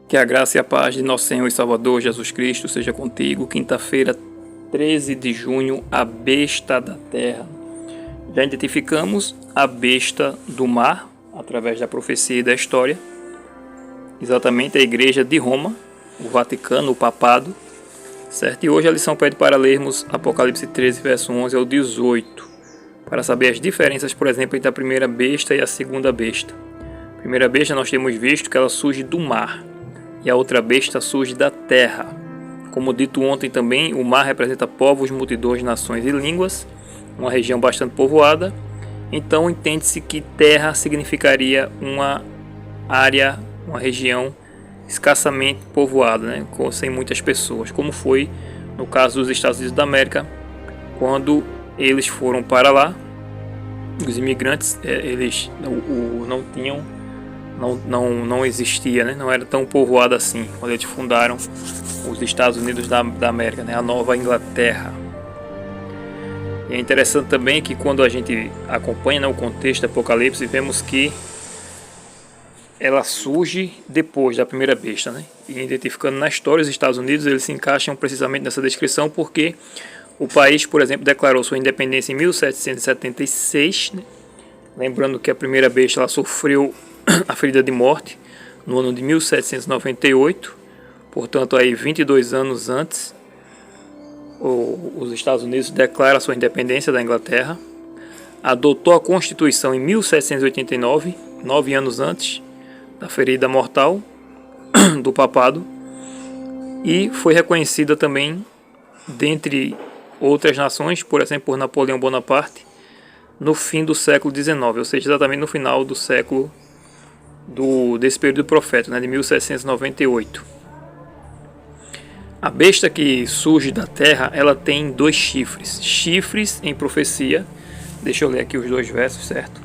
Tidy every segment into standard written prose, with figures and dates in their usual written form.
Que a graça e a paz de nosso Senhor e Salvador Jesus Cristo seja contigo. Quinta-feira, 13 de junho, a besta da terra. Já identificamos a besta do mar, através da profecia e da história. Exatamente a igreja de Roma, o Vaticano, o papado. Certo? E hoje a lição pede para lermos Apocalipse 13, verso 11 ao 18. Para saber as diferenças, por exemplo, entre a primeira besta e a segunda besta. A primeira besta nós temos visto que ela surge do mar. E a outra besta surge da terra. Como dito ontem também, o mar representa povos, multidões, nações e línguas, uma região bastante povoada. Então entende-se que terra significaria uma área, uma região escassamente povoada, né? Sem muitas pessoas, como foi no caso dos Estados Unidos da América, quando eles foram para lá. Os imigrantes, eles não tinham, não existia, né? Não era tão povoado assim quando eles fundaram os Estados Unidos da América, né? A Nova Inglaterra. E é interessante também que quando a gente acompanha, né, o contexto do Apocalipse, vemos que ela surge depois da primeira besta, né? E identificando na história os Estados Unidos, eles se encaixam precisamente nessa descrição porque o país, por exemplo, declarou sua independência em 1776, né? Lembrando que a primeira besta ela sofreu a ferida de morte no ano de 1798, portanto aí 22 anos antes, os Estados Unidos declaram sua independência da Inglaterra, adotou a Constituição em 1789, 9 anos antes da ferida mortal do papado, e foi reconhecida também dentre outras nações, por exemplo, por Napoleão Bonaparte, no fim do século XIX, ou seja, exatamente no final do século desse período profético, né, de 1798. A besta que surge da terra, ela tem 2 chifres. Chifres em profecia. Deixa eu ler aqui os 2 versos, certo?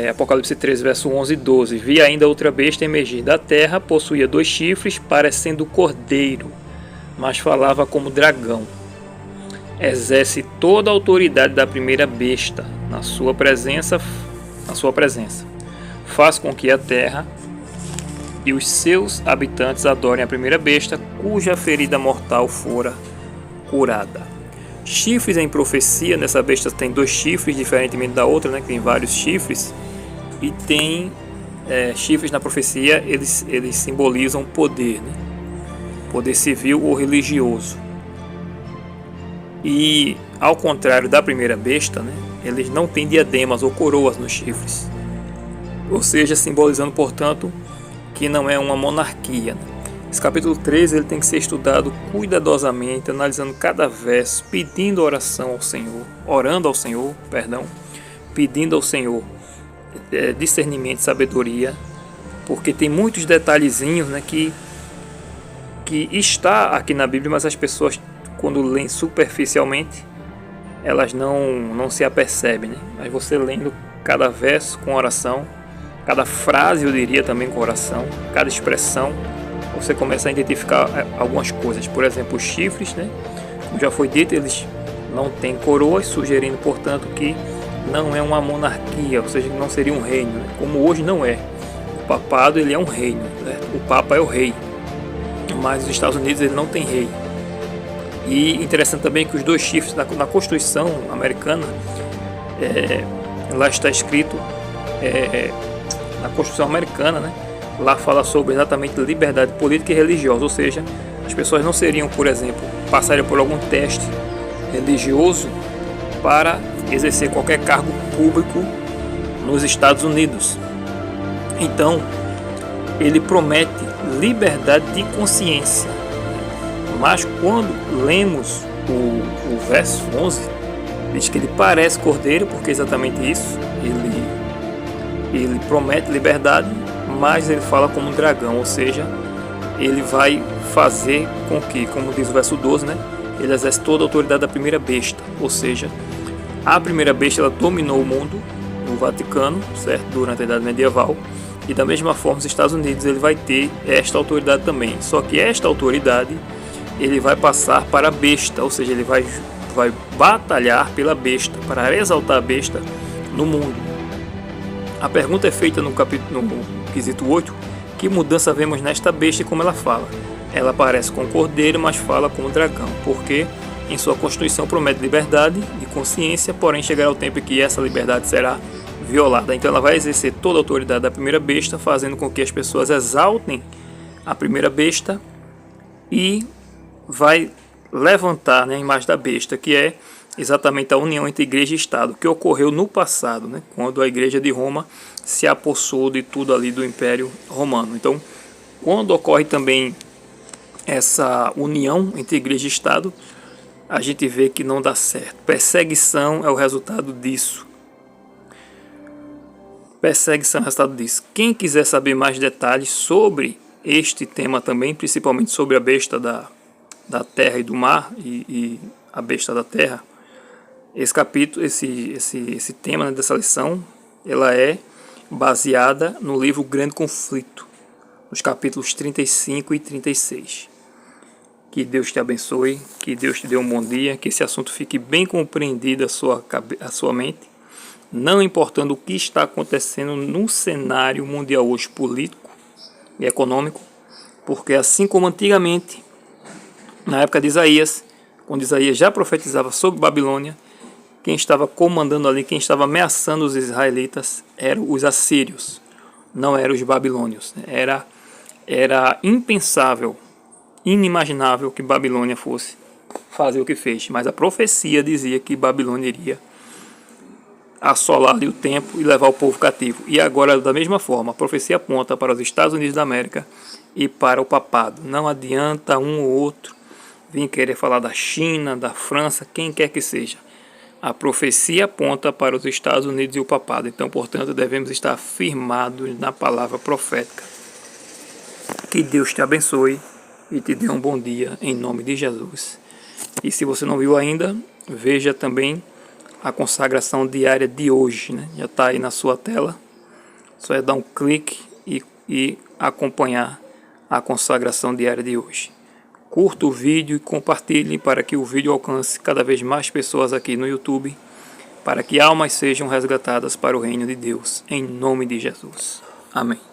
Apocalipse 13, verso 11 e 12. Vi ainda outra besta emergir da terra, possuía 2 chifres, parecendo cordeiro, mas falava como dragão. Exerce toda a autoridade da primeira besta na sua presença. Faz com que a terra e os seus habitantes adorem a primeira besta, cuja ferida mortal fora curada. Chifres em profecia, nessa besta tem 2 chifres, diferentemente da outra, né, que tem vários chifres, e tem chifres na profecia, eles simbolizam poder, né, poder civil ou religioso. E ao contrário da primeira besta, né, eles não têm diademas ou coroas nos chifres, ou seja, simbolizando, portanto, que não é uma monarquia, né? Esse capítulo 13 ele tem que ser estudado cuidadosamente, analisando cada verso, pedindo oração ao Senhor, orando ao Senhor, pedindo ao Senhor discernimento, sabedoria, porque tem muitos detalhezinhos, né, que está aqui na Bíblia, mas as pessoas, quando leem superficialmente, elas não se apercebem, né? Mas você lendo cada verso com oração, cada frase eu diria também com oração, cada expressão, você começa a identificar algumas coisas. Por exemplo, os chifres, né? Como já foi dito, eles não têm coroas, sugerindo, portanto, que não é uma monarquia, ou seja, não seria um reino, né? Como hoje não é. O papado ele é um reino, né? O Papa é o rei, mas os Estados Unidos ele não tem rei. E interessante também que os 2 chifres na Constituição americana, lá está escrito, na Constituição americana, né, lá fala sobre exatamente liberdade política e religiosa, ou seja, as pessoas não seriam, por exemplo, passariam por algum teste religioso para exercer qualquer cargo público nos Estados Unidos. Então, ele promete liberdade de consciência. Mas quando lemos o verso 11, diz que ele parece cordeiro, porque é exatamente isso, ele promete liberdade, mas ele fala como um dragão, ou seja, ele vai fazer com que, como diz o verso 12, né, ele exerce toda a autoridade da primeira besta, ou seja, a primeira besta ela dominou o mundo, o Vaticano, certo, durante a Idade Medieval, e da mesma forma os Estados Unidos ele vai ter esta autoridade também, só que esta autoridade ele vai passar para a besta, ou seja, ele vai batalhar pela besta, para exaltar a besta no mundo. A pergunta é feita no quesito 8, Que mudança vemos nesta besta e como ela fala? Ela parece com o cordeiro, mas fala como o dragão, porque em sua constituição promete liberdade de consciência, porém chegará o tempo em que essa liberdade será violada. Então ela vai exercer toda a autoridade da primeira besta, fazendo com que as pessoas exaltem a primeira besta e vai levantar, né, a imagem da besta, que é exatamente a união entre igreja e Estado, que ocorreu no passado, né, quando a igreja de Roma se apossou de tudo ali do Império Romano. Então, quando ocorre também essa união entre igreja e Estado, a gente vê que não dá certo. Perseguição é o resultado disso. Perseguição é o resultado disso. Quem quiser saber mais detalhes sobre este tema também, principalmente sobre a besta da terra e do mar e a besta da terra, esse capítulo, esse tema, né, dessa lição, ela é baseada no livro Grande Conflito, nos capítulos 35 e 36. Que Deus te abençoe, que Deus te dê um bom dia, que esse assunto fique bem compreendido a sua mente, não importando o que está acontecendo no cenário mundial hoje, político e econômico, porque assim como antigamente, na época de Isaías, quando Isaías já profetizava sobre Babilônia, quem estava comandando ali, quem estava ameaçando os israelitas eram os assírios, não eram os babilônios. Era impensável, inimaginável que Babilônia fosse fazer o que fez, mas a profecia dizia que Babilônia iria assolar ali o tempo e levar o povo cativo. E agora, da mesma forma, a profecia aponta para os Estados Unidos da América e para o papado. Não adianta um ou outro vir querer falar da China, da França, quem quer que seja. A profecia aponta para os Estados Unidos e o papado. Então, portanto, devemos estar firmados na palavra profética. Que Deus te abençoe e te dê um bom dia em nome de Jesus. E se você não viu ainda, veja também a consagração diária de hoje, né? Já está aí na sua tela. Só é dar um clique e acompanhar a consagração diária de hoje. Curta o vídeo e compartilhe para que o vídeo alcance cada vez mais pessoas aqui no YouTube, para que almas sejam resgatadas para o reino de Deus, em nome de Jesus. Amém.